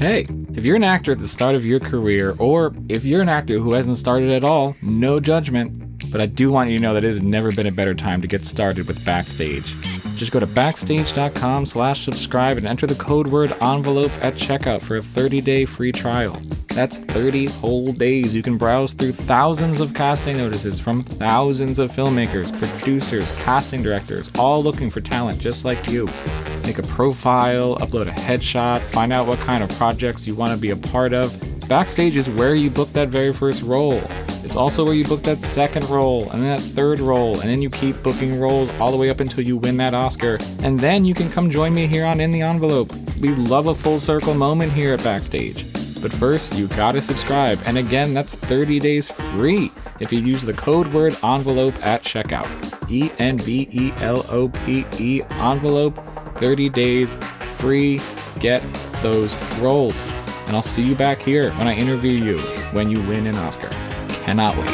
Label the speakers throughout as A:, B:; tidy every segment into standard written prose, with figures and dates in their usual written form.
A: Hey, if you're an actor at the start of your career, or if you're an actor who hasn't started at all, no judgment. But I do want you to know that it has never been a better time to get started with Backstage. Just go to backstage.com/subscribe and enter the code word envelope at checkout for a 30-day free trial. That's 30 whole days you can browse through thousands of casting notices from thousands of filmmakers, producers, casting directors, all looking for talent just like you. Make a profile, upload a headshot, find out what kind of projects you want to be a part of. Backstage is where you book that very first role. It's also where you book that second role, and then that third role, and then you keep booking roles all the way up until you win that Oscar. And then you can come join me here on In the Envelope. We love a full circle moment here at Backstage. But first, you gotta subscribe, and again, that's 30 days free if you use the code word envelope at checkout. ENVELOPE envelope, 30 days free. Get those roles. And I'll see you back here when I interview you when you win an Oscar. Cannot wait.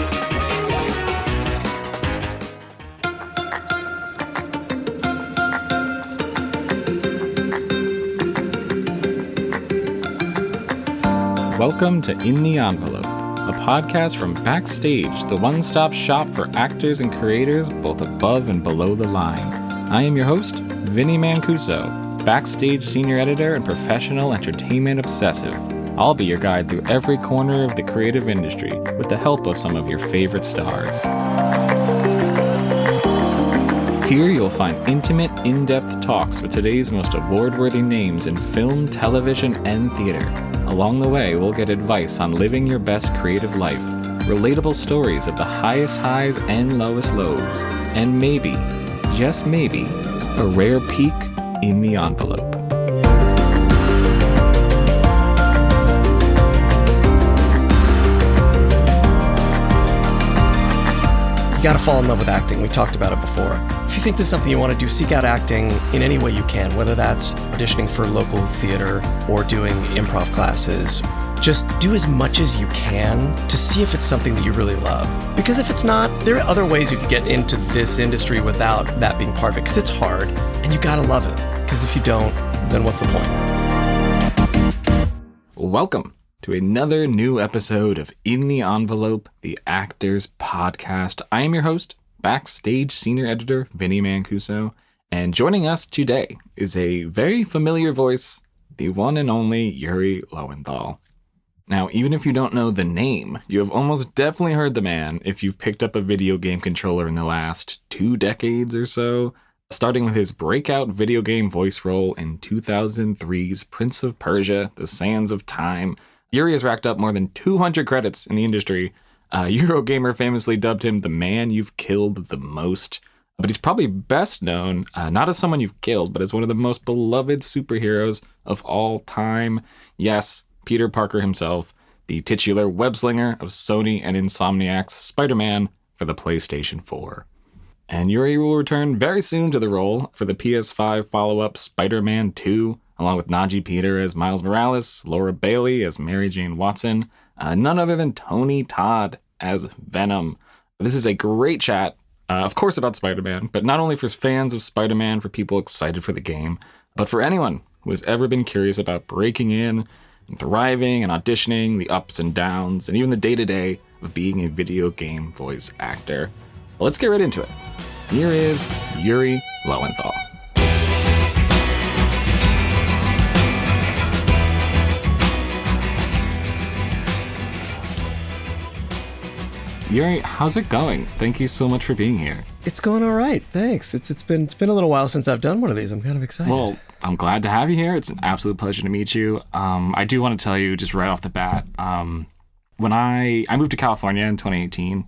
A: Welcome to In the Envelope, a podcast from Backstage, the one-stop shop for actors and creators both above and below the line. I am your host, Vinnie Mancuso, Backstage Senior Editor and Professional Entertainment Obsessive. I'll be your guide through every corner of the creative industry with the help of some of your favorite stars. Here you'll find intimate, in-depth talks with today's most award-worthy names in film, television, and theater. Along the way, we'll get advice on living your best creative life, relatable stories of the highest highs and lowest lows, and maybe, just maybe, a rare peek in the envelope.
B: You gotta fall in love with acting. We talked about it before. If you think this is something you want to do, seek out acting in any way you can, whether that's auditioning for local theater or doing improv classes. Just do as much as you can to see if it's something that you really love. Because if it's not, there are other ways you could get into this industry without that being part of it, because it's hard, and you gotta love it. Because if you don't, then what's the point?
A: Welcome to another new episode of In the Envelope, the Actors Podcast. I am your host, Backstage Senior Editor Vinnie Mancuso, and joining us today is a very familiar voice, the one and only Yuri Lowenthal. Now, even if you don't know the name, you have almost definitely heard the man if you've picked up a video game controller in the last 2 decades or so, starting with his breakout video game voice role in 2003's Prince of Persia: The Sands of Time. Yuri has racked up more than 200 credits in the industry. Eurogamer famously dubbed him the man you've killed the most. But he's probably best known, not as someone you've killed, but as one of the most beloved superheroes of all time. Yes, Peter Parker himself, the titular web-slinger of Sony and Insomniac's SpiderMan for the PlayStation 4. And Yuri will return very soon to the role for the PS5 follow-up SpiderMan 2, along with Najee Peter as Miles Morales, Laura Bailey as Mary Jane Watson, none other than Tony Todd as Venom. This is a great chat, of course about Spider-Man, but not only for fans of Spider-Man, for people excited for the game, but for anyone who has ever been curious about breaking in and thriving and auditioning, the ups and downs, and even the day-to-day of being a video game voice actor. Well, let's get right into it. Here is Yuri Lowenthal. Yuri, how's it going? Thank you so much for being here.
B: It's going all right, thanks. It's been a little while since I've done one of these. I'm kind of excited.
A: Well, I'm glad to have you here. It's an absolute pleasure to meet you. I do want to tell you just right off the bat, when I moved to California in 2018,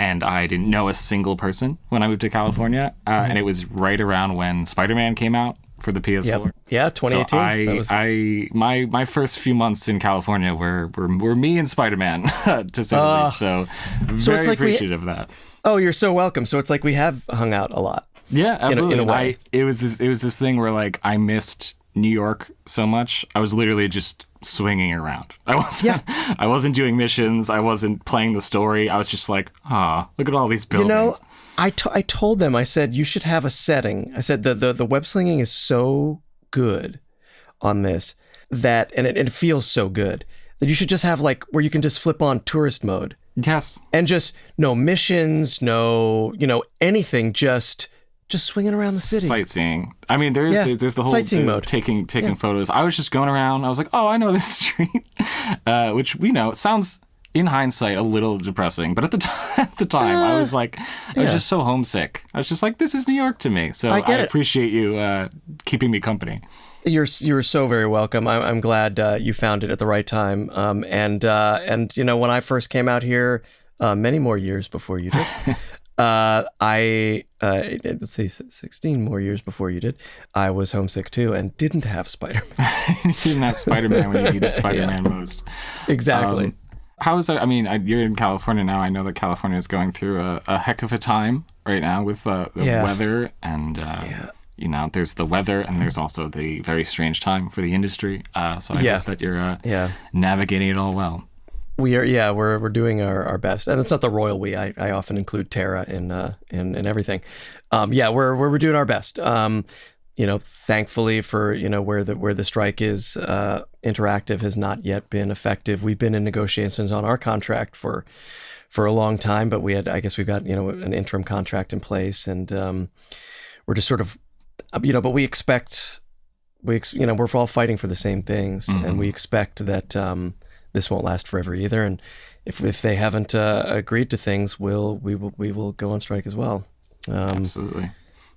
A: and I didn't know a single person when I moved to California, and it was right around when SpiderMan came out for the PS4.
B: Yep. Yeah, 2018.
A: So my first few months in California were me and Spider-Man, to say the least. So very
B: like
A: appreciative of that.
B: Oh, you're so welcome. So it's like we have hung out a lot.
A: Yeah, absolutely.
B: In a way.
A: It was this thing where like I missed New York so much. I was literally just swinging around. I wasn't doing missions. I wasn't playing the story. I was just like, look at all these buildings.
B: You know, I told them, I said, you should have a setting. I said, the web slinging is so good on this and it feels so good that you should just have like where you can just flip on tourist mode.
A: Yes.
B: And just no missions, no, anything, just swinging around the city.
A: Sightseeing. I mean, there's the whole
B: sightseeing mode.
A: Taking photos. I was just going around. I was like, oh, I know this street, which we know sounds in hindsight a little depressing, but at the time, I was like, I was just so homesick. I was just like, this is New York to me. So I appreciate you keeping me company. You're
B: so very welcome. I'm glad you found it at the right time. And when I first came out here, many more years before you did, let's see, 16 more years before you did, I was homesick too and didn't have Spider-Man.
A: You didn't have Spider-Man when you needed Spider-Man most.
B: Exactly.
A: How is that? I mean, you're in California now. I know that California is going through a heck of a time right now with the weather and, there's the weather and there's also the very strange time for the industry. So I hope that you're navigating it all well.
B: We're doing our best, and it's not the royal we. I often include Tara in everything. We're doing our best. Thankfully for where the strike is, interactive has not yet been effective. We've been in negotiations on our contract for a long time, but we've got an interim contract in place, and we're just sort of but we're all fighting for the same things, and we expect that this won't last forever either. And if they haven't agreed to things, we will go on strike as well.
A: Absolutely.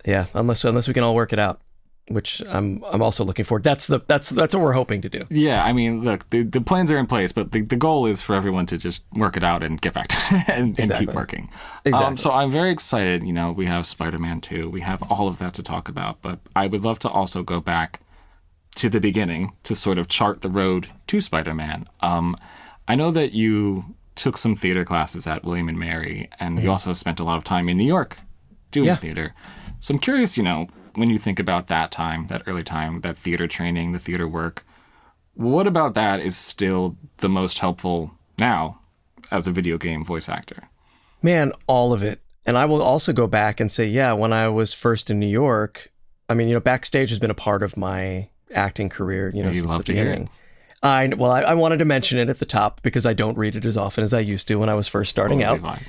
B: Yeah, unless we can all work it out, which I'm also looking forward. That's what we're hoping to do.
A: Yeah, I mean, look, the plans are in place, but the goal is for everyone to just work it out and get back to it and keep working.
B: Exactly.
A: So I'm very excited. We have Spider-Man 2. We have all of that to talk about, but I would love to also go back to the beginning to sort of chart the road to Spider-Man. I know that you took some theater classes at William and Mary, and you also spent a lot of time in New York doing theater. So I'm curious, when you think about that time, that early time, that theater training, the theater work, what about that is still the most helpful now as a video game voice actor?
B: Man, all of it. And I will also go back and say, when I was first in New York, I mean, Backstage has been a part of my acting career, since the beginning. I wanted to mention it at the top because I don't read it as often as I used to when I was first starting out.
A: Fine.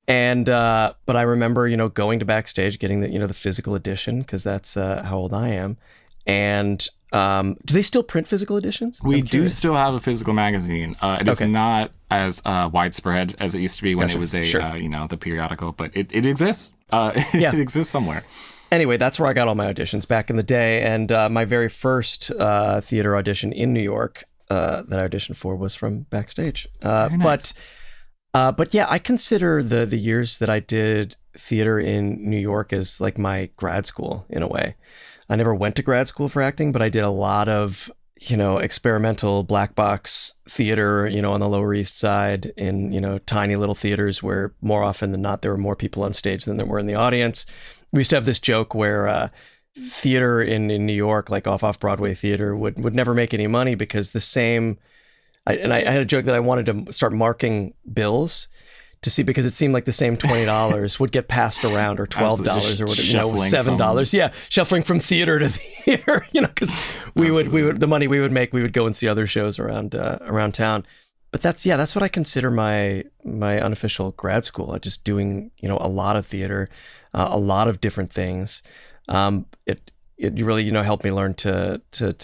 B: And but I remember, going to Backstage, getting the physical edition because that's how old I am. And do they still print physical editions?
A: We do still have a physical magazine. It is not as widespread as it used to be when it was the periodical, but it exists. It exists somewhere.
B: Anyway, that's where I got all my auditions back in the day. And my very first theater audition in New York that I auditioned for was from Backstage.
A: Very nice.
B: But I consider the years that I did theater in New York as like my grad school in a way. I never went to grad school for acting, but I did a lot of, experimental black box theater, on the Lower East Side in, tiny little theaters where more often than not, there were more people on stage than there were in the audience. We used to have this joke where theater in New York, like off-Broadway theater, would never make any money because I had a joke that I wanted to start marking bills to see because it seemed like the same $20 would get passed around or $12 or whatever, $7. Shuffling from theater to theater, because we would the money we would make, we would go and see other shows around town. But that's what I consider my unofficial grad school. Just doing, a lot of theater, a lot of different things. It really, helped me learn to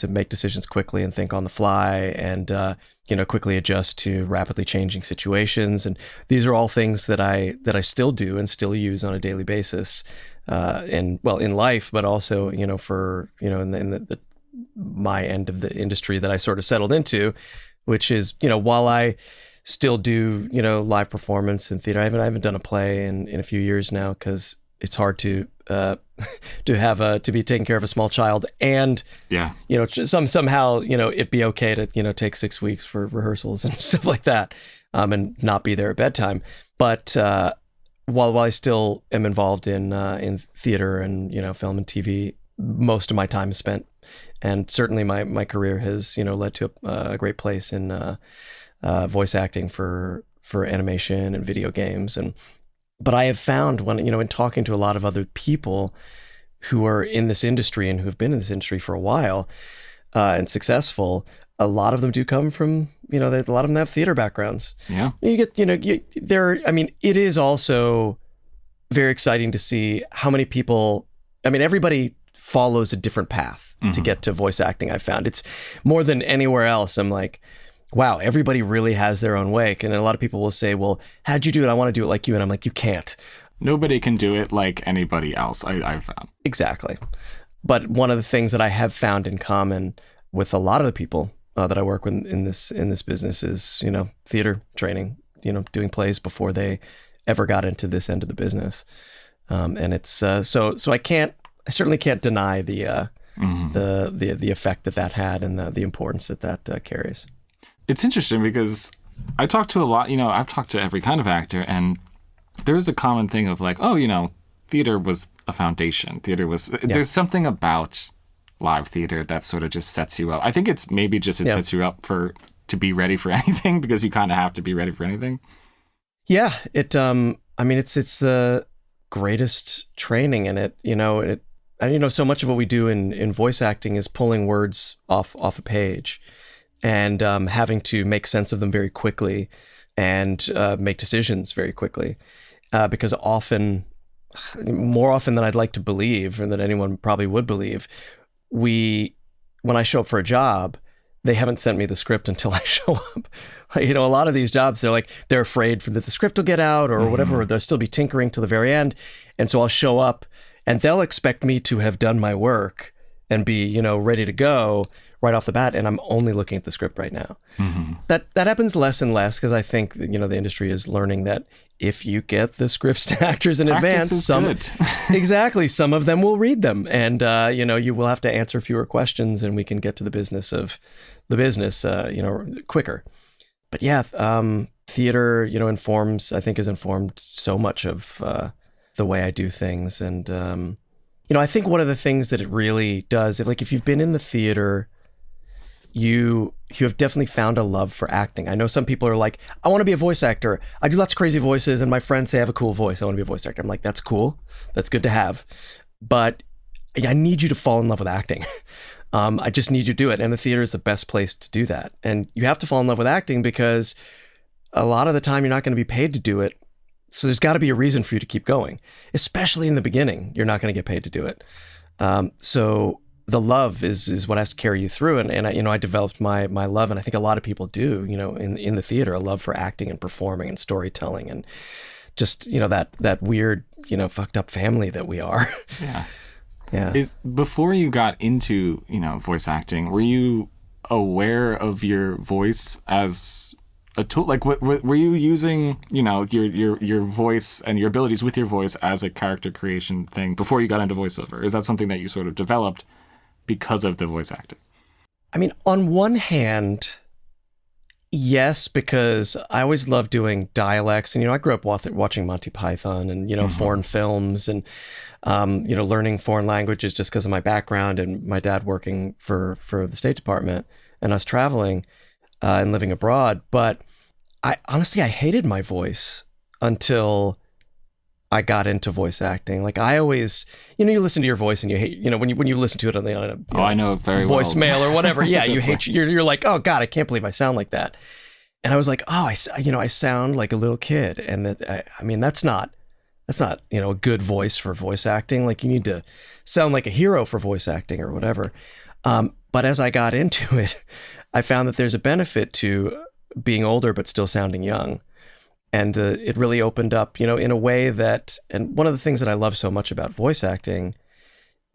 B: make decisions quickly and think on the fly and, quickly adjust to rapidly changing situations. And these are all things that I still do and still use on a daily basis, in life, but also, for, in my end of the industry that I sort of settled into, which is, while I still do, live performance and theater, I haven't done a play in a few years now because it's hard to be taking care of a small child and somehow it be okay to take 6 weeks for rehearsals and stuff like that, and not be there at bedtime. But while I still am involved in theater and film and TV, most of my time is spent, and certainly my career has led to a great place in voice acting for animation and video games. But I have found when, in talking to a lot of other people who are in this industry and who have been in this industry for a while, and successful, a lot of them do come from, a lot of them have theater backgrounds.
A: Yeah.
B: You get, it is also very exciting to see how many people, everybody follows a different path to get to voice acting. I've found it's more than anywhere else. I'm like, wow, everybody really has their own way. And a lot of people will say, well, how'd you do it? I want to do it like you. And I'm like, you can't.
A: Nobody can do it like anybody else, I've found.
B: Exactly. But one of the things that I have found in common with a lot of the people that I work with in this business is, theater training, doing plays before they ever got into this end of the business. And it's so I certainly can't deny the effect that had and the importance that carries.
A: It's interesting because I talk to a lot, I've talked to every kind of actor, and there's a common thing of like, oh, theater was a foundation. There's something about live theater that sort of just sets you up. I think it's maybe just sets you up to be ready for anything, because you kind of have to be ready for anything.
B: Yeah, it's the greatest training, and so much of what we do in voice acting is pulling words off a page and having to make sense of them very quickly and make decisions very quickly, because more often than I'd like to believe, or that anyone probably would believe, when I show up for a job, they haven't sent me the script until I show up. A lot of these jobs, they're afraid that the script will get out or whatever, or they'll still be tinkering till the very end. And so I'll show up and they'll expect me to have done my work and be, ready to go right off the bat. And I'm only looking at the script right now. Mm-hmm. That happens less and less, because I think, the industry is learning that if you get the scripts to actors in advance, exactly, some of them will read them, and you will have to answer fewer questions, and we can get to the business of the business, quicker. But yeah, theater, has informed so much of the way I do things, and I think one of the things that it really does, if you've been in the theater, you have definitely found a love for acting. I know some people are like, I want to be a voice actor. I do lots of crazy voices, and my friends say I have a cool voice. I want to be a voice actor. I'm like, that's cool. That's good to have. But I need you to fall in love with acting. I just need you to do it. And the theater is the best place to do that. And you have to fall in love with acting, because a lot of the time you're not going to be paid to do it. So there's got to be a reason for you to keep going, especially in the beginning. You're not going to get paid to do it. So the love is what has to carry you through. And I developed my love, and I think a lot of people do, in the theater, a love for acting and performing and storytelling, and just, that weird, fucked up family that we are.
A: Yeah.
B: Yeah.
A: Before you got into, voice acting, were you aware of your voice as a tool? Like, what were you using, your voice and your abilities with your voice as a character creation thing before you got into voiceover? Is that something that you sort of developed because of the voice acting?
B: On one hand, yes, because I always loved doing dialects, and I grew up watching Monty Python and foreign films, and learning foreign languages just because of my background and my dad working for the State Department and us traveling and living abroad. But I hated my voice until I got into voice acting. Like, I always, you listen to your voice and you hate, when you listen to it on the
A: I know it very
B: voicemail
A: well.
B: Or whatever. Yeah, you hate, you're like, oh God, I can't believe I sound like that. And I was like, oh, I sound like a little kid, and that's not a good voice for voice acting. Like, you need to sound like a hero for voice acting or whatever. But as I got into it, I found that there's a benefit to being older but still sounding young. And it really opened up, in a way that, and one of the things that I love so much about voice acting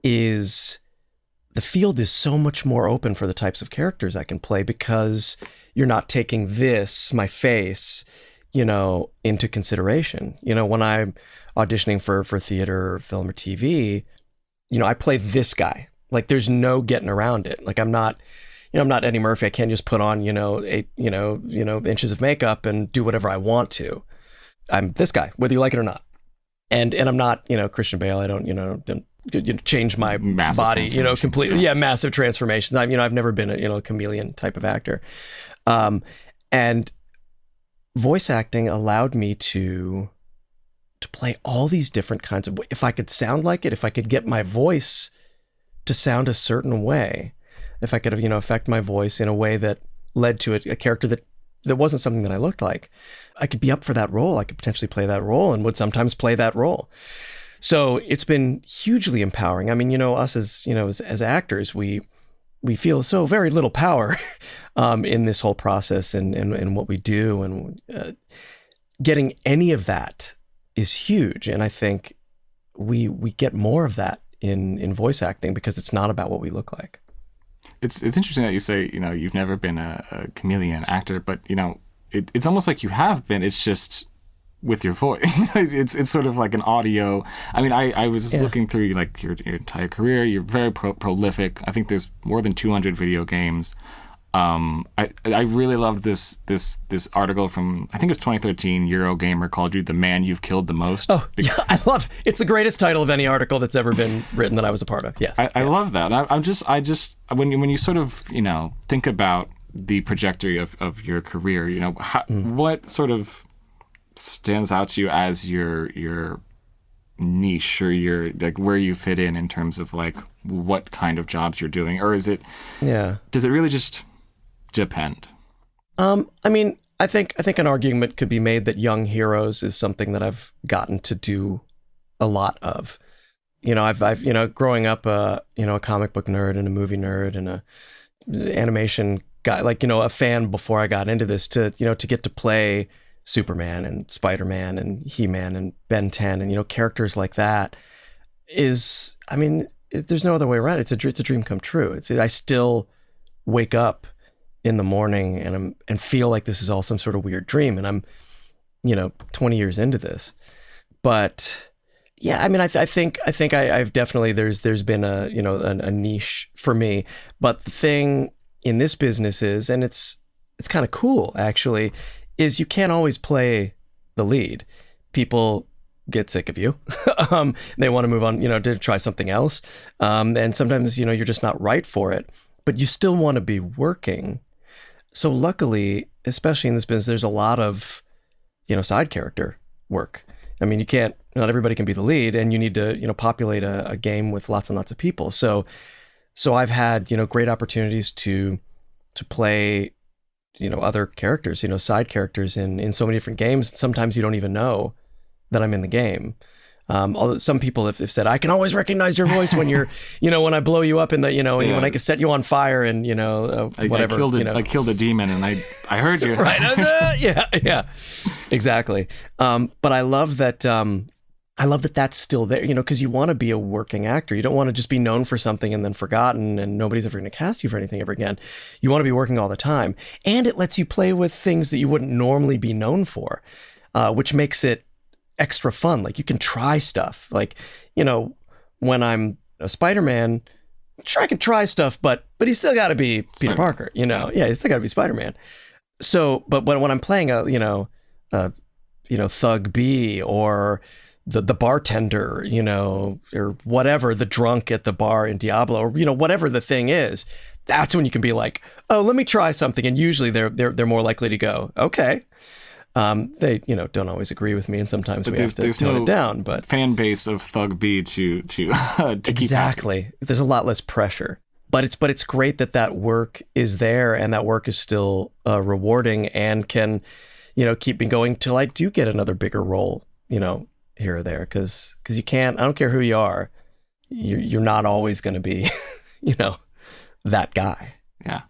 B: is the field is so much more open for the types of characters I can play, because you're not taking my face, into consideration. When I'm auditioning for theater or film or TV, I play this guy. Like, there's no getting around it. Like, I'm not Eddie Murphy. I can't just put on, 8 inches of makeup and do whatever I want to. I'm this guy, whether you like it or not. And I'm not, Christian Bale. I don't, change my
A: massive
B: body, completely. Yeah, massive transformations. I've never been a chameleon type of actor. And voice acting allowed me to play all these different kinds of, if I could sound like it, if I could get my voice to sound a certain way, if I could, affect my voice in a way that led to a character that wasn't something that I looked like, I could be up for that role. I could potentially play that role and would sometimes play that role. So it's been hugely empowering. I mean, us as actors, we feel so very little power in this whole process and what we do, and getting any of that is huge. And I think we get more of that in voice acting because it's not about what we look like.
A: It's interesting that you say, you've never been a chameleon actor, but, it's almost like you have been. It's just with your voice. It's sort of like an audio. I mean, I was looking through like your entire career. You're very prolific. I think there's more than 200 video games. I really loved this article from, I think it was 2013, Eurogamer called you the man you've killed the most.
B: Oh, yeah, I love it. It's the greatest title of any article that's ever been written that I was a part of. Yes.
A: I love that. I just when you sort of, think about the trajectory of your career, what sort of stands out to you as your niche, or your, like, where you fit in terms of like what kind of jobs you're doing, or does it really just depend?
B: I mean, I think an argument could be made that young heroes is something that I've gotten to do a lot of. I've growing up a comic book nerd and a movie nerd and a animation guy, like, a fan before I got into this, to get to play Superman and Spider-Man and He-Man and Ben 10 and, characters like that is, I mean, there's no other way around it. It's a dream come true. I still wake up in the morning and feel like this is all some sort of weird dream, and I'm 20 years into this. But yeah, I mean, I think I've definitely, there's been a niche for me. But the thing in this business is, and it's kind of cool actually, is you can't always play the lead. People get sick of you. They want to move on, to try something else. And sometimes, you're just not right for it, but you still want to be working. So luckily, especially in this business, there's a lot of, side character work. I mean, not everybody can be the lead, and you need to, populate a game with lots and lots of people. So I've had, great opportunities to play, other characters, side characters in so many different games. Sometimes you don't even know that I'm in the game. Although some people have said, I can always recognize your voice when you're, when I blow you up in the, when I can set you on fire and, whatever.
A: I killed a demon and I heard you.
B: Right. Yeah, exactly. But I love that, that's still there, because you want to be a working actor. You don't want to just be known for something and then forgotten and nobody's ever going to cast you for anything ever again. You want to be working all the time. And it lets you play with things that you wouldn't normally be known for, which makes it extra fun. Like, you can try stuff. Like, when I'm a Spider-Man, sure, I can try stuff, but he's still got to be Peter Parker, Yeah, he's still got to be Spider-Man. So, but when I'm playing Thug B or the bartender, or whatever, the drunk at the bar in Diablo, or whatever the thing is, that's when you can be like, oh, let me try something. And usually they're more likely to go, okay. They don't always agree with me, and sometimes we have to tone it down. But
A: fan base of Thug B to
B: exactly, there's a lot less pressure. But it's great that work is there, and that work is still rewarding, and can keep me going till I do get another bigger role, here or there, because you can't. I don't care who you are, you're not always going to be, that guy.
A: Yeah,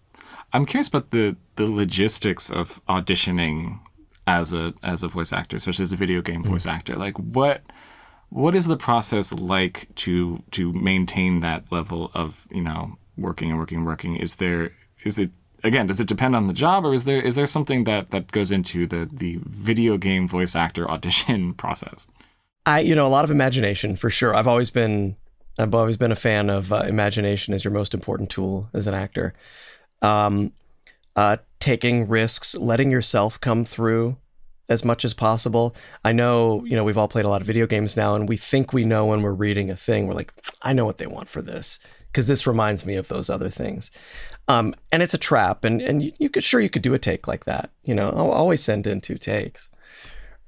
A: I'm curious about the logistics of auditioning as a voice actor, especially as a video game voice actor. Like, what is the process like to maintain that level of, working? Does it depend on the job, or is there something that goes into the video game voice actor audition process?
B: A lot of imagination, for sure. I've always been a fan of imagination as your most important tool as an actor. Taking risks, letting yourself come through as much as possible. I know, we've all played a lot of video games now, and we think we know when we're reading a thing. We're like, I know what they want for this, because this reminds me of those other things. And it's a trap, and you could do a take like that. I'll always send in 2 takes,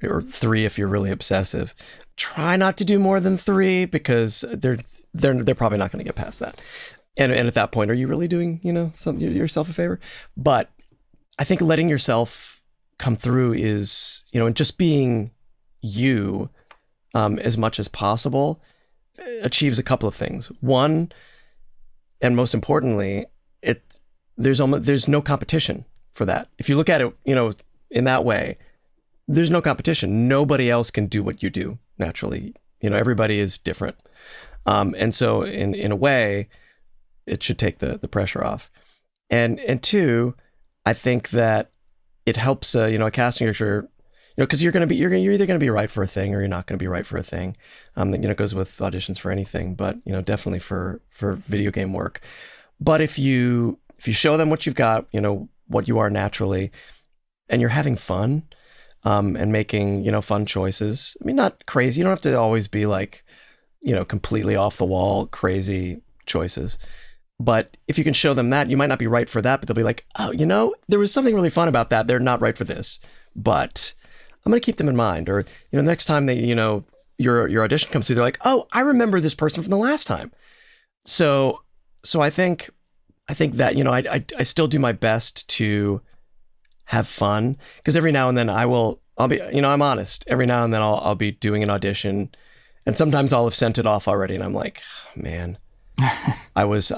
B: or 3 if you're really obsessive. Try not to do more than 3, because they're probably not going to get past that. And at that point, are you really doing, yourself a favor? But I think letting yourself come through is, and just being you as much as possible achieves a couple of things. One, and most importantly, there's no competition for that. If you look at it, in that way, there's no competition. Nobody else can do what you do naturally. Everybody is different. And so in a way, it should take the pressure off. And two, I think that it helps, a casting director, because you're either going to be right for a thing or you're not going to be right for a thing. It goes with auditions for anything, but, definitely for video game work. But if you show them what you've got, what you are naturally, and you're having fun, and making, fun choices. I mean, not crazy. You don't have to always be like, completely off the wall, crazy choices. But if you can show them that, you might not be right for that, but they'll be like, oh, there was something really fun about that. They're not right for this, but I'm going to keep them in mind. Or, next time they, your audition comes through, they're like, oh, I remember this person from the last time. So I think that, I still do my best to have fun, because every now and then I'll be, I'm honest. Every now and then I'll be doing an audition, and sometimes I'll have sent it off already, and I'm like, oh, man, I was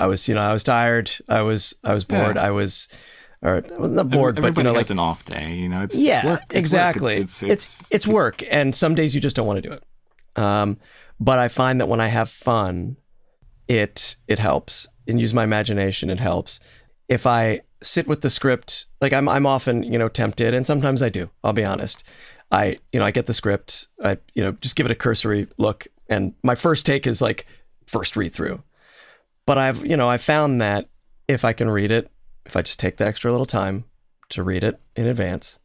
B: tired. I was bored. Yeah. I was not bored,
A: everybody
B: but
A: has an off day. It's work.
B: Exactly. It's work, and some days you just don't want to do it. But I find that when I have fun, it helps, and use my imagination. It helps. If I sit with the script, like I'm often, tempted, and sometimes I do, I'll be honest. I get the script, I just give it a cursory look, and my first take is like first read through. But I've found that if I can read it, if I just take the extra little time to read it in advance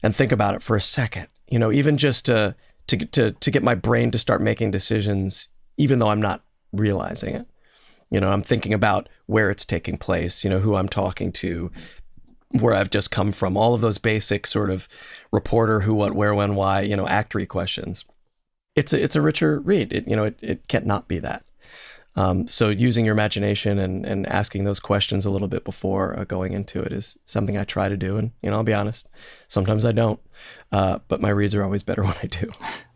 B: and think about it for a second, even just to get my brain to start making decisions, even though I'm not realizing it. I'm thinking about where it's taking place, who I'm talking to, where I've just come from, all of those basic sort of reporter, who, what, where, when, why, actory questions. It's a richer read. It can't not be that. So using your imagination and asking those questions a little bit before going into it is something I try to do. And, I'll be honest, sometimes I don't, but my reads are always better when I do.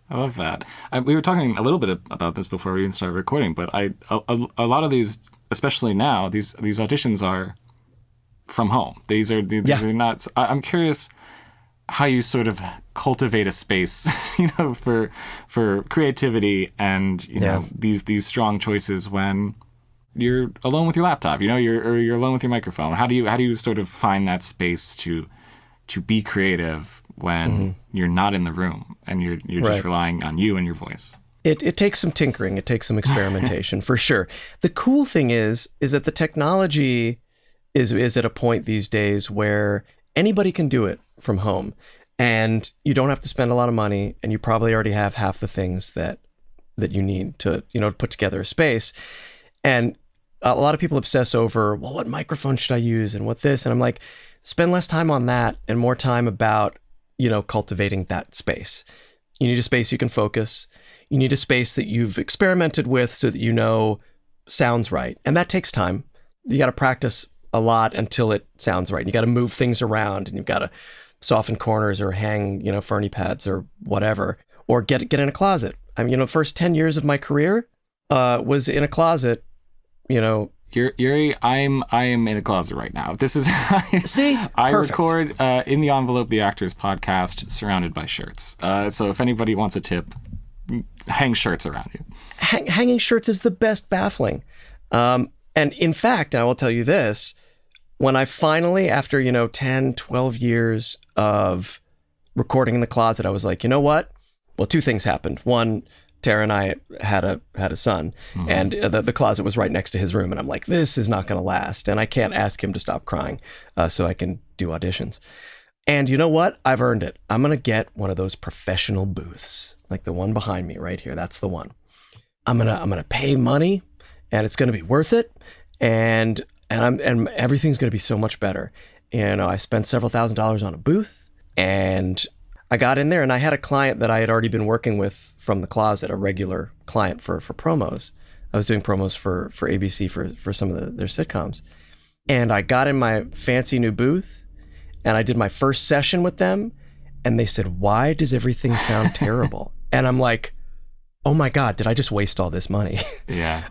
A: I love that. We were talking a little bit about this before we even started recording, but a lot of these, especially now, these auditions are from home. These are not. I'm curious how you sort of cultivate a space, for creativity and these strong choices when you're alone with your laptop, you're alone with your microphone. How do you sort of find that space to be creative when you're not in the room and you're just relying on you and your voice?
B: It takes some tinkering. It takes some experimentation for sure. The cool thing is that the technology is at a point these days where anybody can do it from home, and you don't have to spend a lot of money, and you probably already have half the things that you need to, put together a space. And a lot of people obsess over, well, what microphone should I use and what this? And I'm like, spend less time on that and more time about, cultivating that space. You need a space you can focus. You need a space that you've experimented with so that sounds right. And that takes time. You got to practice a lot until it sounds right. You got to move things around, and you've got to soften corners or hang, ferny pads or whatever, or get in a closet. I mean, first 10 years of my career was in a closet,
A: Yuri, I am in a closet right now. This is
B: see.
A: I
B: perfect.
A: record in the Envelope, the Actors podcast, surrounded by shirts. So if anybody wants a tip, hang shirts around you.
B: Hanging shirts is the best baffling. And in fact, I will tell you this: when I finally, after 10, 12 years of recording in the closet, I was like, you know what? Well, two things happened. One, Tara and I had a son, and the closet was right next to his room, and I'm like, this is not going to last, and I can't ask him to stop crying, so I can do auditions. And you know what? I've earned it. I'm going to get one of those professional booths, like the one behind me right here. That's the one. I'm gonna pay money, and it's going to be worth it, and everything's going to be so much better. I spent several $1,000s on a booth, and I got in there, and I had a client that I had already been working with from the closet, a regular client for promos, I was doing promos for ABC for some of their sitcoms. And I got in my fancy new booth and I did my first session with them. And they said, "Why does everything sound terrible?" And I'm like, oh my God, did I just waste all this money?
A: Yeah.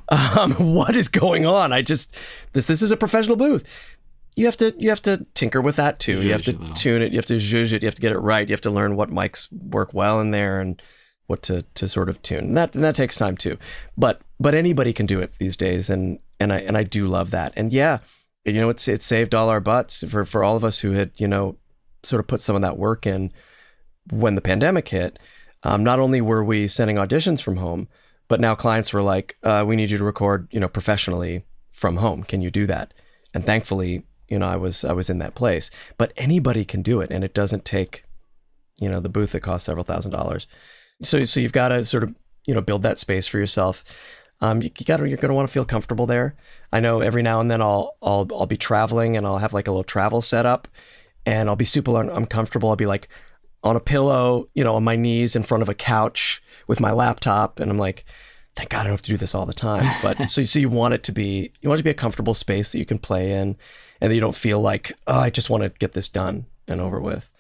B: What is going on? This is a professional booth. You have to tinker with that too. You have to tune it. You have to zhuzh it. You have to get it right. You have to learn what mics work well in there and what to sort of tune. And that takes time too. But anybody can do it these days, and I do love that. And yeah, it saved all our butts for all of us who had sort of put some of that work in when the pandemic hit. Not only were we sending auditions from home, but now clients were like, "We need you to record, professionally from home. Can you do that?" And thankfully, I was in that place. But anybody can do it, and it doesn't take, the booth that costs several $1,000s. So you've got to sort of, build that space for yourself. You're going to want to feel comfortable there. I know every now and then I'll be traveling and I'll have like a little travel setup, and I'll be super uncomfortable. I'll be like on a pillow, on my knees in front of a couch with my laptop, and I'm like, thank God I don't have to do this all the time. But so you want it to be a comfortable space that you can play in, and that you don't feel like, oh, I just want to get this done and over with.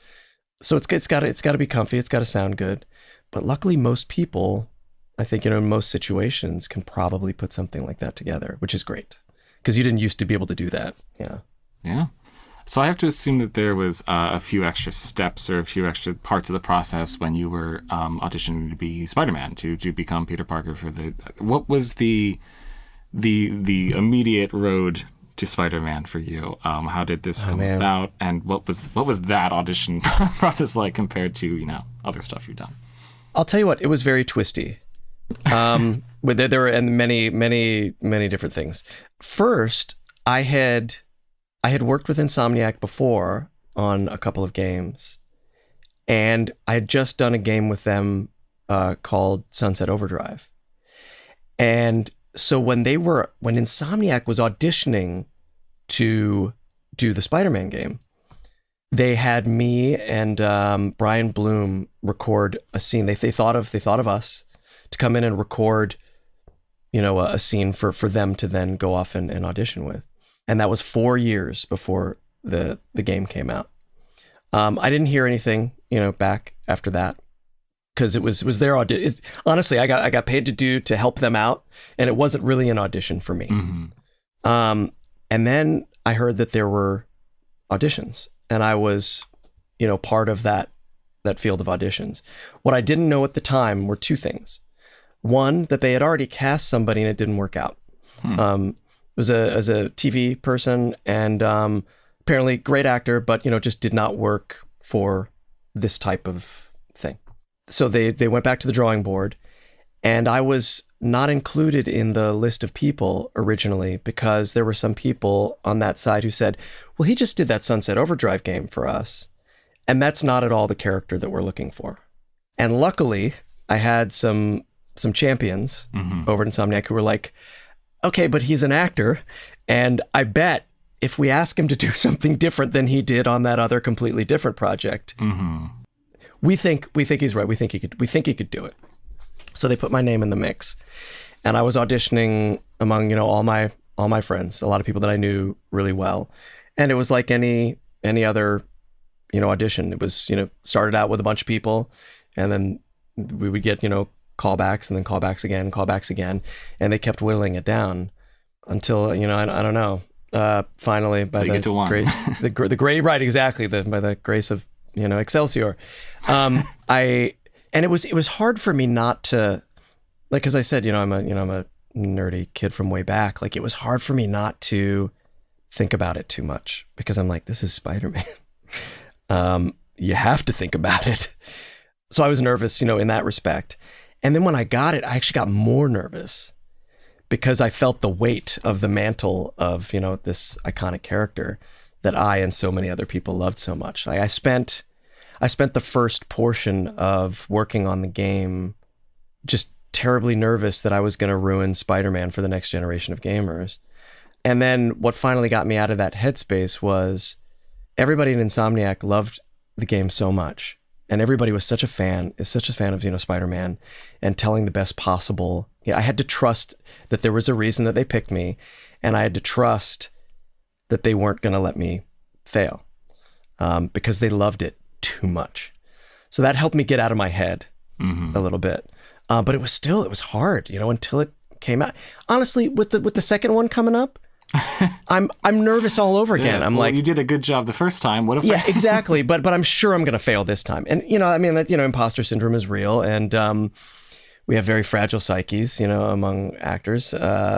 B: So it's got to be comfy. It's got to sound good. But luckily, most people, I think, in most situations, can probably put something like that together, which is great because you didn't used to be able to do that. Yeah.
A: Yeah. So I have to assume that there was a few extra steps or a few extra parts of the process when you were auditioning to be Spider-Man, to become Peter Parker what was the immediate road to Spider-Man for you? How did this come about, and what was that audition process like compared to other stuff you've done?
B: I'll tell you what, it was very twisty. There were many, many, many different things. First, I had worked with Insomniac before on a couple of games, and I had just done a game with them called Sunset Overdrive. And so when Insomniac was auditioning to do the Spider-Man game, they had me and Brian Bloom record a scene. They thought of us to come in and record, a scene for them to then go off and audition with. And that was 4 years before the game came out. I didn't hear anything, back after that, because it was their audition. Honestly, I got paid to help them out, and it wasn't really an audition for me. Mm-hmm. And then I heard that there were auditions, and I was, part of that field of auditions. What I didn't know at the time were two things. One, that they had already cast somebody and it didn't work out. Was a TV person, and apparently great actor, but just did not work for this type of thing. So they went back to the drawing board, and I was not included in the list of people originally because there were some people on that side who said, "Well, he just did that Sunset Overdrive game for us, and that's not at all the character that we're looking for." And luckily, I had some champions over at Insomniac who were like, "Okay, but he's an actor, and I bet if we ask him to do something different than he did on that other completely different project, we think he's right. We think he could do it." So they put my name in the mix, and I was auditioning among all my friends, a lot of people that I knew really well, and it was like any other audition. It was started out with a bunch of people, and then we would get callbacks, and then callbacks again, and they kept whittling it down until I don't know. Finally, by the grace, right, exactly, by the grace of Excelsior, and it was hard for me not to, like, as I said, I'm a nerdy kid from way back. Like, it was hard for me not to think about it too much because I'm like, this is Spider-Man. You have to think about it. So I was nervous, in that respect. And then when I got it, I actually got more nervous because I felt the weight of the mantle of, this iconic character that I and so many other people loved so much. Like, I spent the first portion of working on the game just terribly nervous that I was going to ruin Spider-Man for the next generation of gamers. And then what finally got me out of that headspace was everybody in Insomniac loved the game so much. everybody was such a fan of SpiderMan, and telling the best possible. Yeah, I had to trust that there was a reason that they picked me, and I had to trust that they weren't going to let me fail, because they loved it too much. So that helped me get out of my head a little bit. But it was hard, until it came out. Honestly, with the second one coming up, I'm nervous all over again.
A: Yeah,
B: I'm like,
A: you did a good job the first time. What if?
B: Yeah, exactly. But I'm sure I'm going to fail this time. And imposter syndrome is real, and we have very fragile psyches, among actors.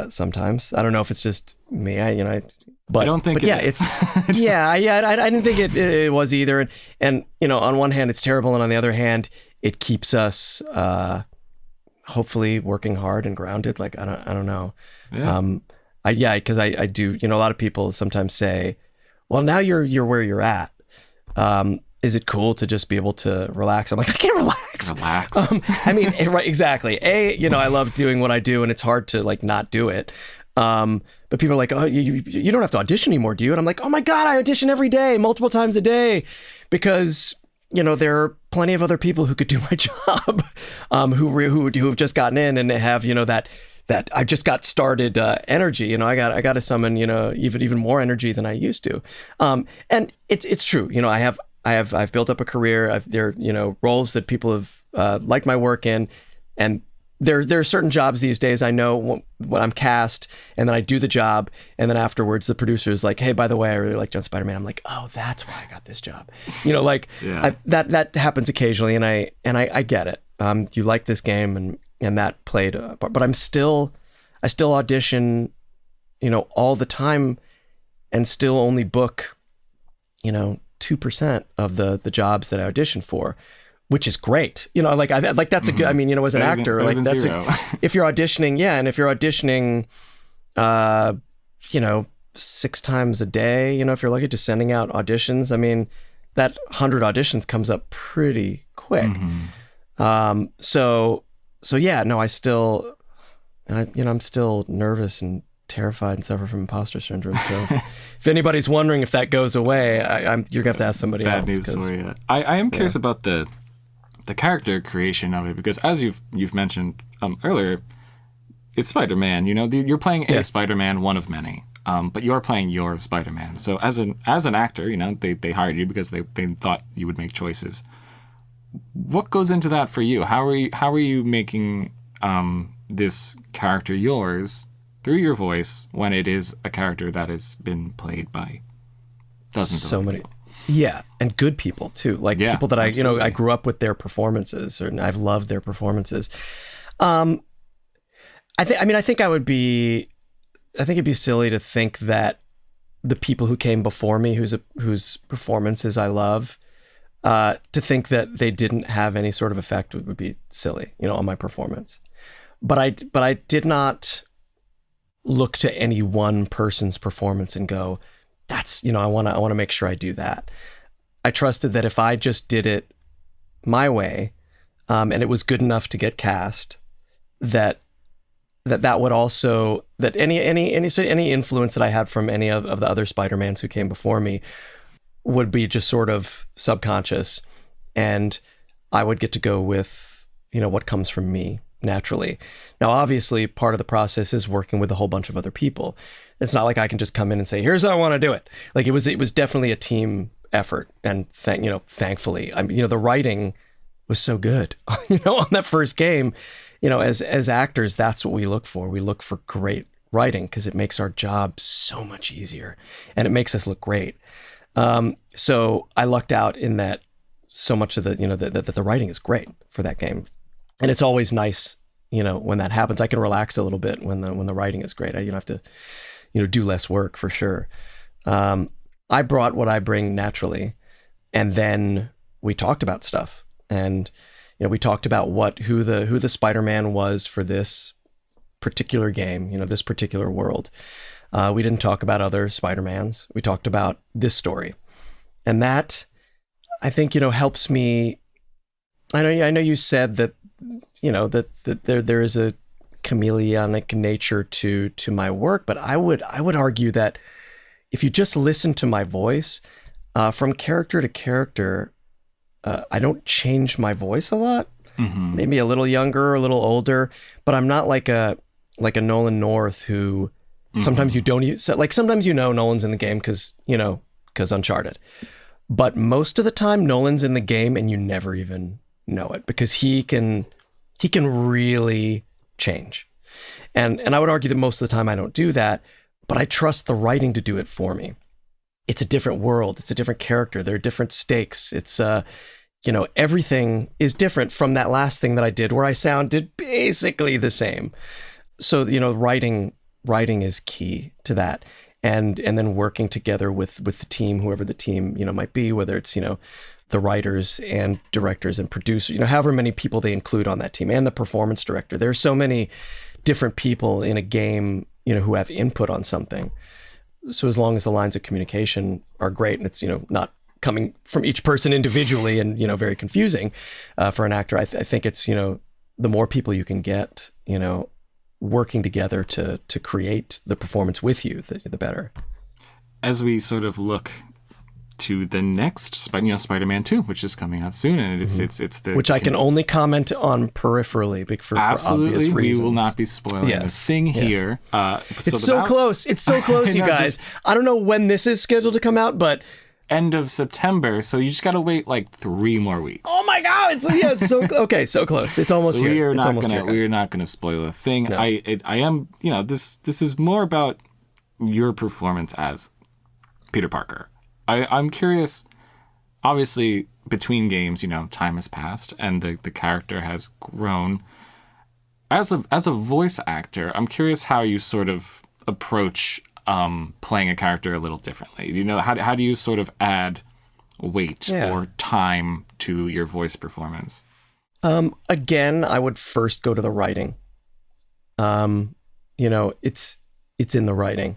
B: Sometimes I don't know if it's just me. I don't think. But yeah, it's I didn't think it was either. And on one hand, it's terrible, and on the other hand, it keeps us hopefully working hard and grounded. Like I don't know. Yeah. Because I do, a lot of people sometimes say, well, now you're where you're at. Is it cool to just be able to relax? I'm like, I can't relax. Right, exactly. I love doing what I do, and it's hard to like not do it. But people are like, oh, you don't have to audition anymore, do you? And I'm like, oh my God, I audition every day, multiple times a day, because there are plenty of other people who could do my job, who have just gotten in and have, that I just got started energy. I got to summon, even more energy than I used to. And it's true. I've built up a career. There are roles that people have liked my work in, and there are certain jobs these days I know when I'm cast, and then I do the job, and then afterwards the producer is like, hey, by the way, I really like John SpiderMan. I'm like, oh, that's why I got this job. That happens occasionally, and I get it. You like this game, and that played a part, but I still audition, all the time, and still only book, 2% of the jobs that I audition for, which is great. That's a good, as an actor, that's if you're auditioning, and if you're auditioning, 6 times a day, if you're lucky, just sending out auditions, that 100 auditions comes up pretty quick. So yeah, no, I'm still nervous and terrified and suffer from imposter syndrome. So if anybody's wondering if that goes away, you're gonna have to ask somebody else.
A: Bad news for you. I am curious about the character creation of it, because as you've mentioned earlier, it's Spider-Man. You're playing a Spider-Man, one of many. But you're playing your Spider-Man. So as an actor, they hired you because they thought you would make choices. What goes into that for you? How are you making this character yours through your voice when it is a character that has been played by dozens of people?
B: Yeah, and good people too, people that I grew up with their performances, and I've loved their performances. I think it'd be silly to think that the people who came before me, whose performances I love, to think that they didn't have any sort of effect would be silly, on my performance. But I did not look to any one person's performance and go, that's, I want to make sure I do that. I trusted that if I just did it my way, and it was good enough to get cast, that would also, that any influence that I had from any of the other Spider-Mans who came before me would be just sort of subconscious, and I would get to go with, what comes from me naturally. Now, obviously, part of the process is working with a whole bunch of other people. It's not like I can just come in and say, here's how I want to do it. Like it was definitely a team effort, and thankfully, the writing was so good, on that first game. As actors, that's what we look for. We look for great writing because it makes our job so much easier, and it makes us look great. So I lucked out in that so much of the writing is great for that game. And it's always nice, when that happens. I can relax a little bit when the writing is great. I have to, do less work for sure. I brought what I bring naturally, and then we talked about stuff, and we talked about who the Spider-Man was for this particular game, this particular world. We didn't talk about other Spider-Mans. We talked about this story, and that I think helps me. I know you said that that there is a chameleonic nature to my work, but I would argue that if you just listen to my voice, from character to character, I don't change my voice a lot.
A: Mm-hmm.
B: Maybe a little younger, a little older, but I'm not like a Nolan North who sometimes you don't use, like sometimes Nolan's in the game because Uncharted. But most of the time Nolan's in the game and you never even know it because he can really change. And I would argue that most of the time I don't do that, but I trust the writing to do it for me. It's a different world. It's a different character. There are different stakes. It's everything is different from that last thing that I did where I sounded basically the same. So, writing is key to that. And then working together with the team, whoever the team, might be, whether it's, the writers and directors and producers, however many people they include on that team and the performance director. There are so many different people in a game, who have input on something. So as long as the lines of communication are great and it's, not coming from each person individually and, very confusing for an actor, I think it's, the more people you can get, working together to create the performance with you, the better.
A: As we sort of look to the next Spider-Man 2, which is coming out soon, and it's the
B: which I can only comment on peripherally for obvious reasons.
A: We will not be spoiling a thing here.
B: It's so close. It's so close, you guys. I don't know when this is scheduled to come out, but
A: end of September, so you just got to wait like 3 more weeks.
B: Oh my God! It's so okay, so close. It's almost here.
A: We are not gonna spoil a thing. No. I am. This is more about your performance as Peter Parker. I'm curious. Obviously, between games, time has passed and the character has grown. As a voice actor, I'm curious how you sort of approach playing a character a little differently. How do you sort of add weight or time to your voice performance?
B: Again, I would first go to the writing. It's in the writing.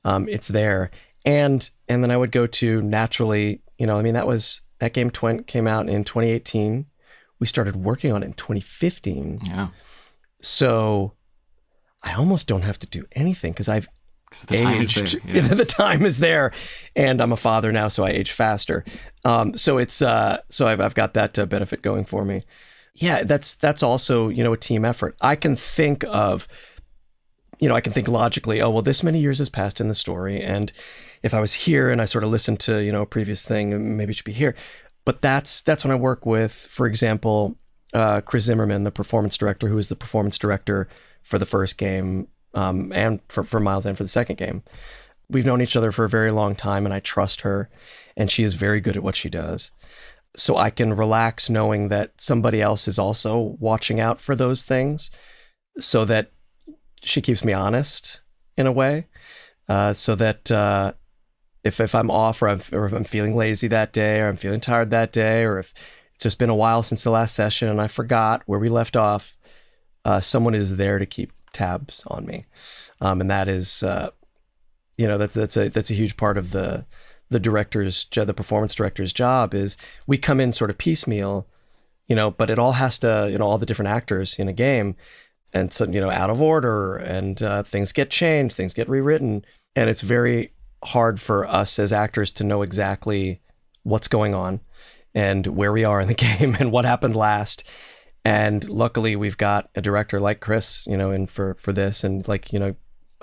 B: It's there. And then I would go to naturally, that game came out in 2018. We started working on it in 2015.
A: Yeah.
B: So I almost don't have to do anything because I've aged. The time is there, and I'm a father now, so I age faster. So it's so I've got that benefit going for me. Yeah, that's also a team effort. I can think logically. Oh well, this many years has passed in the story, and if I was here and I sort of listened to a previous thing, maybe it should be here. But that's when I work with, for example, Chris Zimmerman, the performance director, who is the performance director for the first game. And for Miles and for the second game. We've known each other for a very long time and I trust her and she is very good at what she does. So I can relax knowing that somebody else is also watching out for those things so that she keeps me honest in a way. So that if I'm off or if I'm feeling lazy that day or I'm feeling tired that day or if it's just been a while since the last session and I forgot where we left off, someone is there to keep tabs on me, and that is, that's a huge part of the performance director's job. Is we come in sort of piecemeal, but it all has to, all the different actors in a game, and so out of order, and things get changed, things get rewritten, and it's very hard for us as actors to know exactly what's going on and where we are in the game and what happened last. And luckily we've got a director like Chris, in for this. And I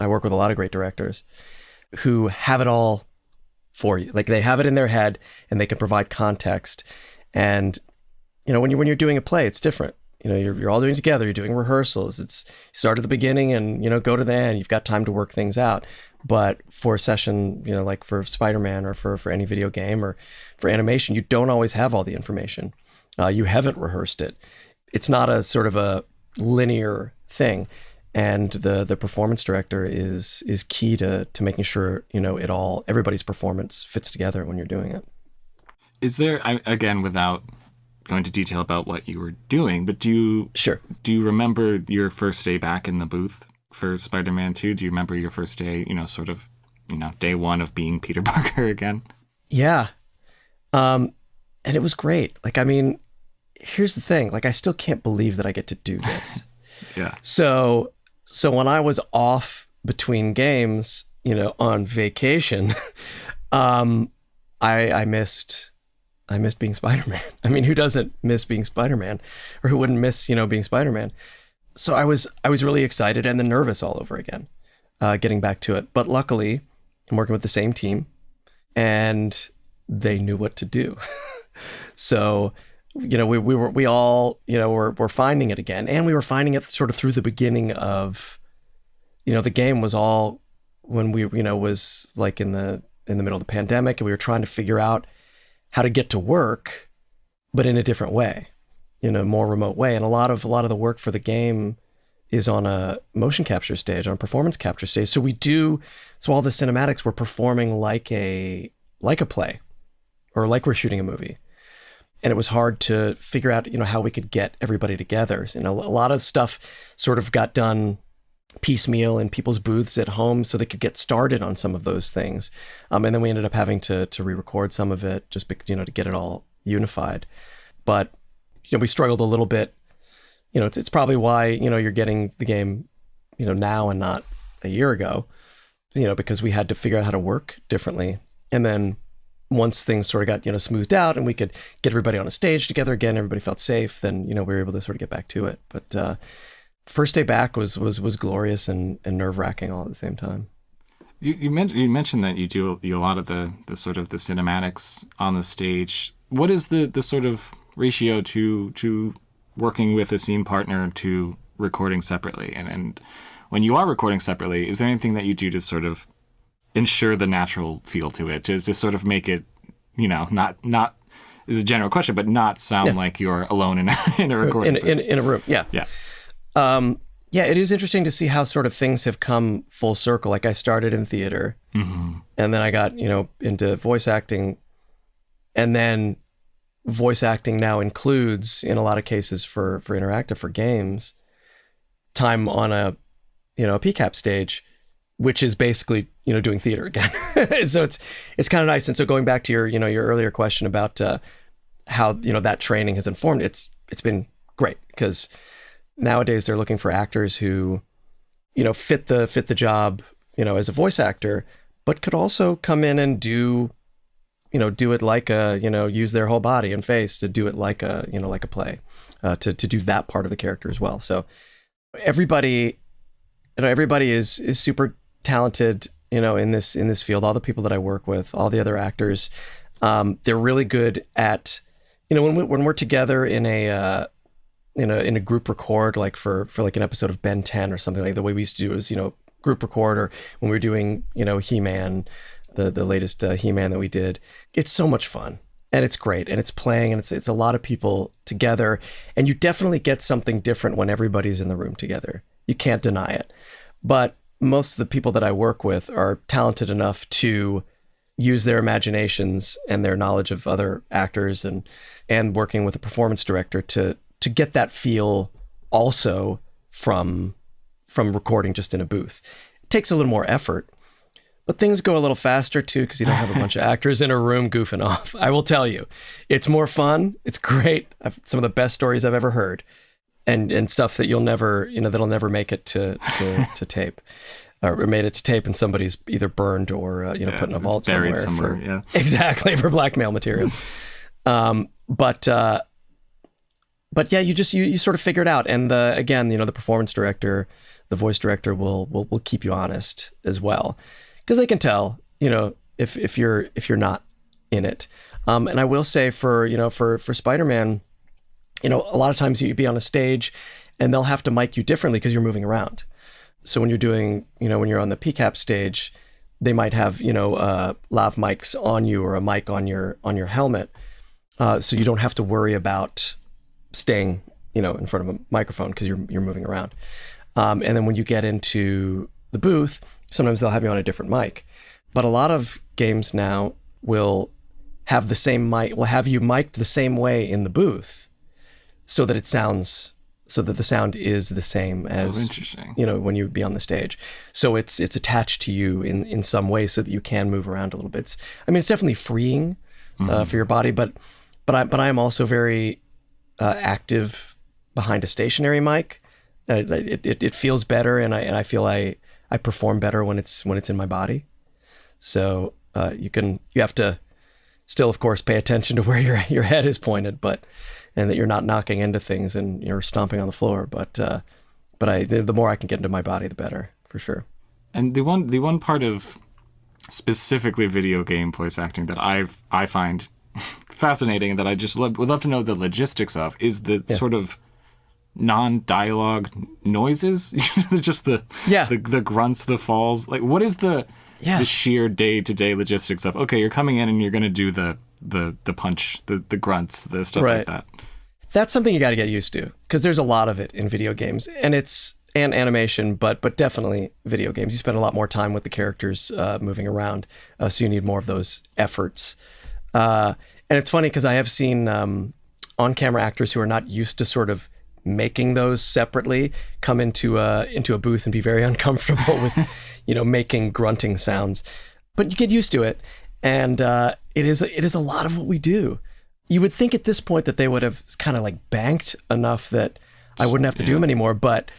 B: work with a lot of great directors who have it all for you. Like they have it in their head and they can provide context. And, when you're doing a play, it's different. You're all doing it together. You're doing rehearsals. It's you start at the beginning and, go to the end. You've got time to work things out. But for a session, like for SpiderMan or for any video game or for animation, you don't always have all the information. You haven't rehearsed it. It's not a sort of a linear thing, and the performance director is key to making sure everybody's performance fits together when you're doing it.
A: Is there, again, without going into detail about what you were doing, but do you remember your first day back in the booth for Spider-Man 2? Do you remember your first day, day one of being Peter Parker again?
B: Yeah, and it was great. Here's the thing, I still can't believe that I get to do this.
A: Yeah.
B: So when I was off between games, on vacation, I missed I missed being Spider-Man. I mean, who doesn't miss being Spider-Man, or who wouldn't miss, being Spider-Man? So I was really excited and then nervous all over again, getting back to it. But luckily, I'm working with the same team, and they knew what to do. So, we all, we're finding it again, and we were finding it sort of through the beginning of, the game was all when we, was like in the middle of the pandemic, and we were trying to figure out how to get to work, but in a different way, more remote way. And a lot of the work for the game is on a motion capture stage, on a performance capture stage. So all the cinematics, we're performing like a play, or like we're shooting a movie. And it was hard to figure out, how we could get everybody together. And a lot of stuff sort of got done piecemeal in people's booths at home so they could get started on some of those things. And then we ended up having to re-record some of it just, to get it all unified. But, we struggled a little bit. It's probably why, you're getting the game, now and not a year ago, because we had to figure out how to work differently. And then once things sort of got, smoothed out and we could get everybody on a stage together again, everybody felt safe, then, we were able to sort of get back to it. But first day back was glorious and nerve-wracking all at the same time.
A: You mentioned that you do a lot of the sort of the cinematics on the stage. What is the sort of ratio to working with a scene partner to recording separately? And when you are recording separately, is there anything that you do to sort of ensure the natural feel to it, to sort of make it, not is a general question, but not sound like you're alone in a recording
B: in a room? Yeah. It is interesting to see how sort of things have come full circle. Like I started in theater, and then I got, into voice acting, and then voice acting now includes, in a lot of cases for interactive, for games, time on a PCAP stage, which is basically, doing theater again. So it's kind of nice. And so going back to your, your earlier question about how, that training has informed, it's been great, because nowadays they're looking for actors who, fit the job, as a voice actor, but could also come in and do it like a, use their whole body and face to do it like a, like a play, to do that part of the character as well. So everybody is super talented, in this field. All the people that I work with, all the other actors, they're really good at, when we're together in a group record, like for like an episode of Ben 10 or something, like the way we used to do is, group record, or when we were doing, He-Man, the latest He-Man that we did. It's so much fun, and it's great, and it's playing, and it's a lot of people together, and you definitely get something different when everybody's in the room together. You can't deny it. But most of the people that I work with are talented enough to use their imaginations and their knowledge of other actors and working with a performance director to get that feel also from recording just in a booth. It takes a little more effort, but things go a little faster too, because you don't have a bunch of actors in a room goofing off. I will tell you, it's more fun. It's great. Some of the best stories I've ever heard, and stuff that you'll never, that'll never make it to tape, or made it to tape and somebody's either burned or put in a vault somewhere. Exactly, for blackmail material. But yeah, you sort of figure it out, and the performance director, the voice director will keep you honest as well, because they can tell, if you're not in it. And I will say for SpiderMan, a lot of times you'd be on a stage and they'll have to mic you differently because you're moving around. So when you're doing, when you're on the PCAP stage, they might have, lav mics on you, or a mic on your helmet. So you don't have to worry about staying, in front of a microphone, because you're moving around. And then when you get into the booth, sometimes they'll have you on a different mic. But a lot of games now will have the same mic, will have you mic'd the same way in the booth, so that the sound is the same as, when you would be on the stage. So it's attached to you in some way, so that you can move around a little bit. It's definitely freeing for your body, but I am also very active behind a stationary mic. It feels better, and I feel I perform better when it's in my body. So you have to still, of course, pay attention to where your head is pointed, and that you're not knocking into things and you're stomping on the floor. But the more I can get into my body, the better, for sure.
A: And the one part of specifically video game voice acting that I find fascinating and that I just would love to know the logistics of is the sort of non-dialogue noises, just the grunts, the falls. Like, what is the sheer day-to-day logistics of, okay, you're coming in and you're going to do the punch, the grunts, the stuff like that.
B: That's something you got to get used to, because there's a lot of it in video games, and animation, but definitely video games. You spend a lot more time with the characters moving around, so you need more of those efforts. And it's funny because I have seen on-camera actors who are not used to sort of making those separately come into a booth and be very uncomfortable with, making grunting sounds. But you get used to it, and it is a lot of what we do. You would think at this point that they would have kind of like banked enough that I wouldn't have to do them anymore, but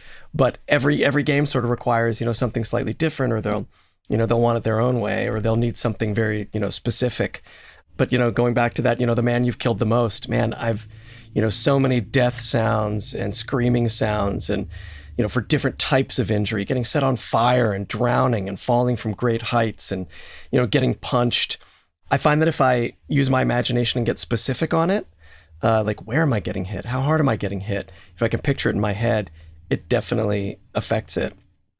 B: every game sort of requires, something slightly different, or they'll want it their own way, or they'll need something very, specific. But, going back to that, the man you've killed the most, man, I've, so many death sounds and screaming sounds and, for different types of injury, getting set on fire and drowning and falling from great heights and, getting punched. I find that if I use my imagination and get specific on it, like, where am I getting hit? How hard am I getting hit? If I can picture it in my head, it definitely affects it.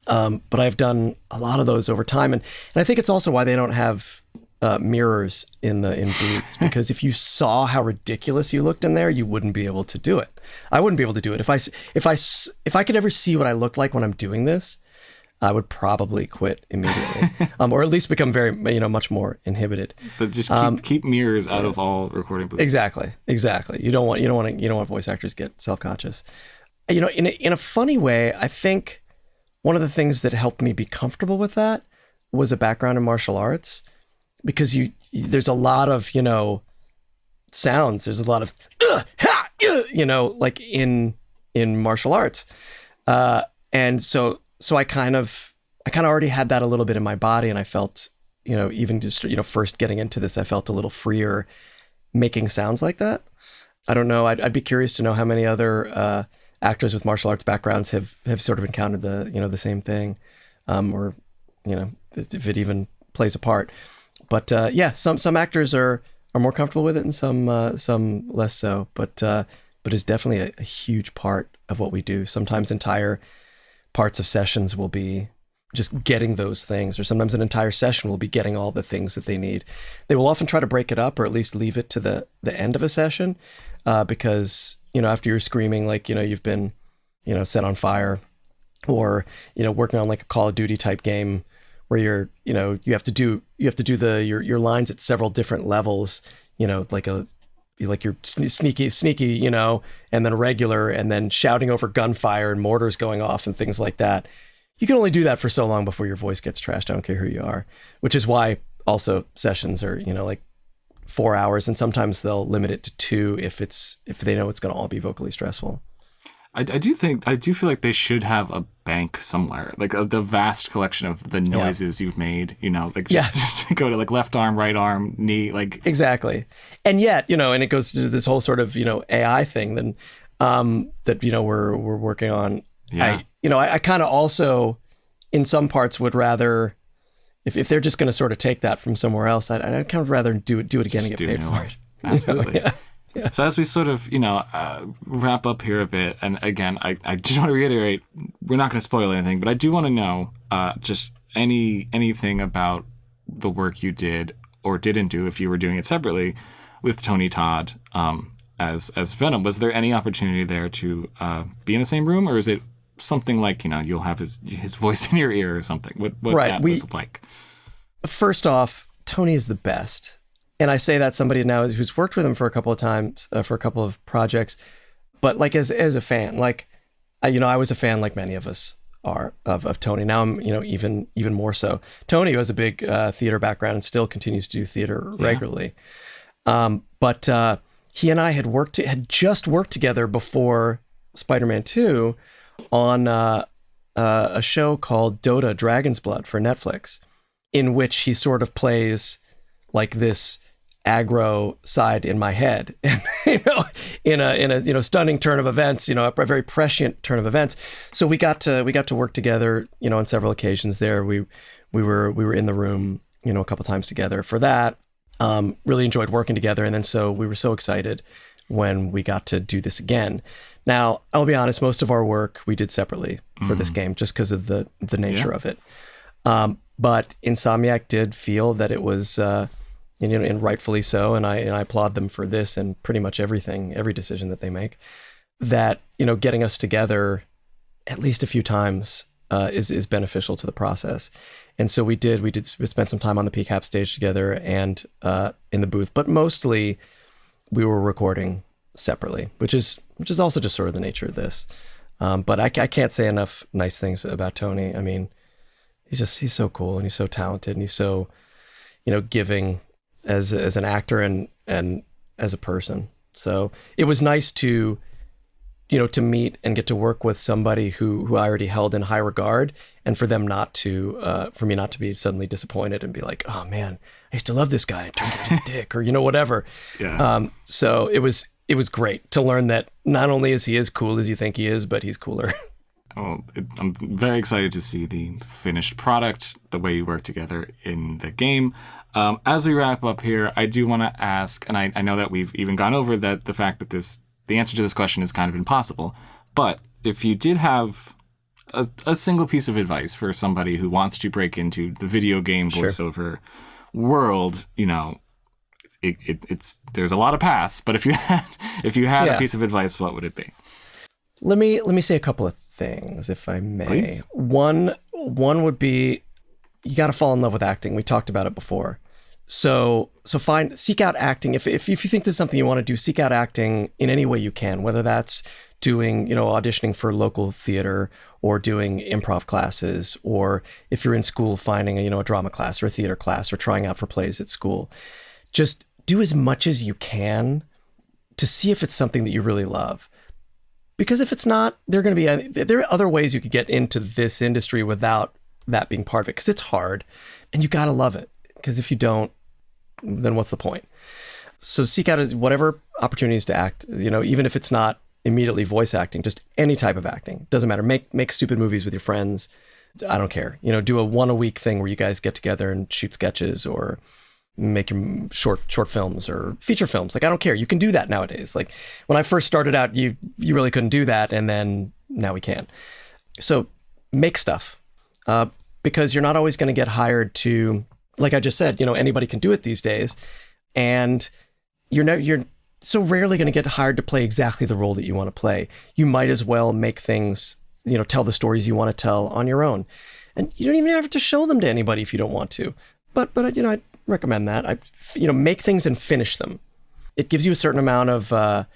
B: But I've done a lot of those over time. And I think it's also why they don't have mirrors in booths, because if you saw how ridiculous you looked in there, you wouldn't be able to do it. I wouldn't be able to do it. If I could ever see what I looked like when I'm doing this, I would probably quit immediately, or at least become very, much more inhibited.
A: So just keep mirrors out of all recording booths.
B: Exactly. You don't want voice actors to get self-conscious. In a funny way, I think one of the things that helped me be comfortable with that was a background in martial arts, because there's a lot of sounds. There's a lot of like in martial arts, and so I kind of already had that a little bit in my body, and I felt, even just, first getting into this, I felt a little freer making sounds like that. I don't know. I'd be curious to know how many other actors with martial arts backgrounds have sort of encountered the same thing, or if it even plays a part. But some actors are more comfortable with it, and some less so. But it's definitely a huge part of what we do. Sometimes entire parts of sessions will be just getting those things, or sometimes an entire session will be getting all the things that they need. They will often try to break it up, or at least leave it to the end of a session, because after you're screaming, like you've been set on fire, or working on like a Call of Duty type game where you're you have to do your lines at several different levels, like you're sneaky, and then a regular, and then shouting over gunfire and mortars going off and things like that. You can only do that for so long before your voice gets trashed. I don't care who you are, which is why also sessions are, like 4 hours, and sometimes they'll limit it to 2 if they know it's going to all be vocally stressful.
A: I do feel like they should have a bank somewhere, like the vast collection of the noises you've made, just go to like left arm, right arm, knee, like. Exactly.
B: And yet, and it goes to this whole sort of, AI thing then, that, we're working on.
A: Yeah.
B: I kind of also in some parts would rather, if they're just going to sort of take that from somewhere else, I'd kind of rather do it again and get paid for it.
A: Absolutely. Yeah. So as we sort of, wrap up here a bit, and again, I just want to reiterate, we're not going to spoil anything, but I do want to know just anything about the work you did or didn't do, if you were doing it separately, with Tony Todd as Venom. Was there any opportunity there to be in the same room, or is it something like, you'll have his voice in your ear or something? What that was like?
B: First off, Tony is the best. And I say that somebody now who's worked with him for a couple of times, for a couple of projects, but like as a fan, like, I was a fan, like many of us are, of Tony. Now I'm, even more so. Tony has a big theater background and still continues to do theater regularly. But he and I had just worked together before Spider-Man 2 on a show called Dota Dragon's Blood for Netflix, in which he sort of plays like this aggro side in my head, and in a stunning turn of events, a very prescient turn of events. So we got to work together, on several occasions. There, we were in the room, a couple times together for that. Really enjoyed working together, and then so we were so excited when we got to do this again. Now, I'll be honest, most of our work we did separately for this game, just because of the nature of it. But Insomniac did feel that it was. And rightfully so, and I applaud them for this and pretty much every decision that they make. That getting us together at least a few times is beneficial to the process, and so we spent some time on the PCAP stage together and in the booth, but mostly we were recording separately, which is also just sort of the nature of this. But I can't say enough nice things about Tony. I mean, he's so cool and he's so talented and he's so giving. As an actor and as a person. So it was nice to meet and get to work with somebody who I already held in high regard, and for them for me not to be suddenly disappointed and be like, oh man, I used to love this guy. It turns out he's a dick, or whatever.
A: Yeah.
B: So it was great to learn that not only is he as cool as you think he is, but he's cooler.
A: Well, I'm very excited to see the finished product, the way you work together in the game. As we wrap up here, I do want to ask, and I know that we've even gone over that the fact that the answer to this question is kind of impossible, but if you did have a single piece of advice for somebody who wants to break into the video game voiceover world, it's there's a lot of paths, but if you had a piece of advice, what would it be?
B: Let me say a couple of things, if I may.
A: Please.
B: One would be, you got to fall in love with acting. We talked about it before. So seek out acting. If you think this is something you want to do, seek out acting in any way you can, whether that's doing, auditioning for local theater or doing improv classes, or if you're in school, finding a drama class or a theater class or trying out for plays at school. Just do as much as you can to see if it's something that you really love. Because if it's not, there are other ways you could get into this industry without that being part of it, because it's hard and you got to love it. Because if you don't, then what's the point? So seek out whatever opportunities to act, even if it's not immediately voice acting, just any type of acting. Doesn't matter. Make stupid movies with your friends. I don't care. Do a one-a-week thing where you guys get together and shoot sketches or make your short films or feature films. Like, I don't care. You can do that nowadays. Like when I first started out, you really couldn't do that. And then now we can. So make stuff because you're not always going to get hired to, like I just said, anybody can do it these days. And you're so rarely going to get hired to play exactly the role that you want to play. You might as well make things, tell the stories you want to tell on your own. And you don't even have to show them to anybody if you don't want to. But I recommend that. Make things and finish them. It gives you a certain amount of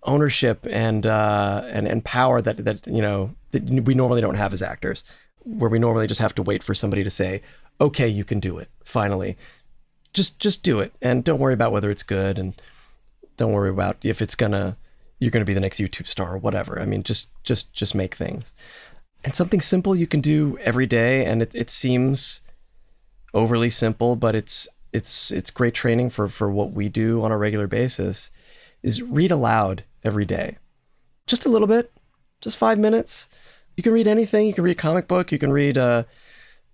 B: ownership and power that we normally don't have as actors, where we normally just have to wait for somebody to say, okay, you can do it. Finally, just do it, and don't worry about whether it's good, and don't worry about if you're gonna be the next YouTube star or whatever. I mean, just make things, and something simple you can do every day, and it seems overly simple, but it's great training for what we do on a regular basis, is read aloud every day. Just a little bit, just 5 minutes. You can read anything. You can read a comic book. You can read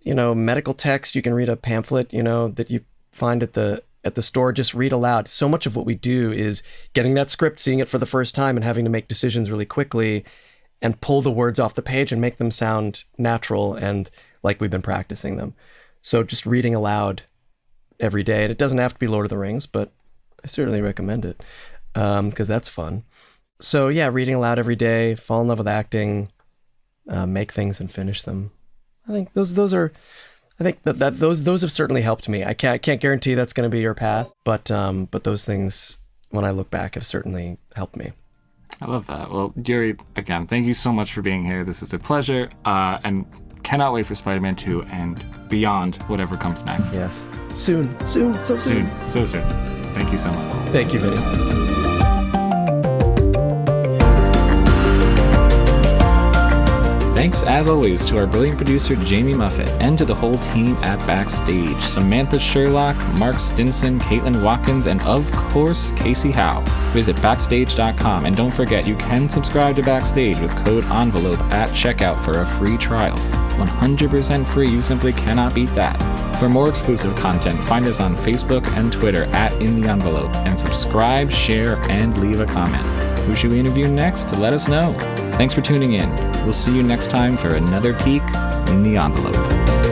B: medical text. You can read a pamphlet, that you find at the store. Just read aloud. So much of what we do is getting that script, seeing it for the first time, and having to make decisions really quickly and pull the words off the page and make them sound natural and like we've been practicing them. So just reading aloud every day. And it doesn't have to be Lord of the Rings, but I certainly recommend it because that's fun. So yeah, reading aloud every day, fall in love with acting, make things and finish them. I think those have certainly helped me. I can't guarantee that's going to be your path, but those things, when I look back, have certainly helped me.
A: I love that. Well, Yuri, again, thank you so much for being here. This was a pleasure, and cannot wait for Spider-Man 2 and beyond, whatever comes next.
B: Yes. Soon. So soon.
A: So soon. Thank you so much.
B: Thank you, Vinnie.
A: Thanks, as always, to our brilliant producer, Jamie Muffett, and to the whole team at Backstage, Samantha, Sherlock, Mark Stinson, Caitlin Watkins, and of course, Kasey Howe. Visit Backstage.com, and don't forget you can subscribe to Backstage with code ENVELOPE at checkout for a free trial. 100% free, you simply cannot beat that. For more exclusive content, find us on Facebook and Twitter at In the Envelope, and subscribe, share, and leave a comment. Who should we interview next? Let us know. Thanks for tuning in. We'll see you next time for another peek in the envelope.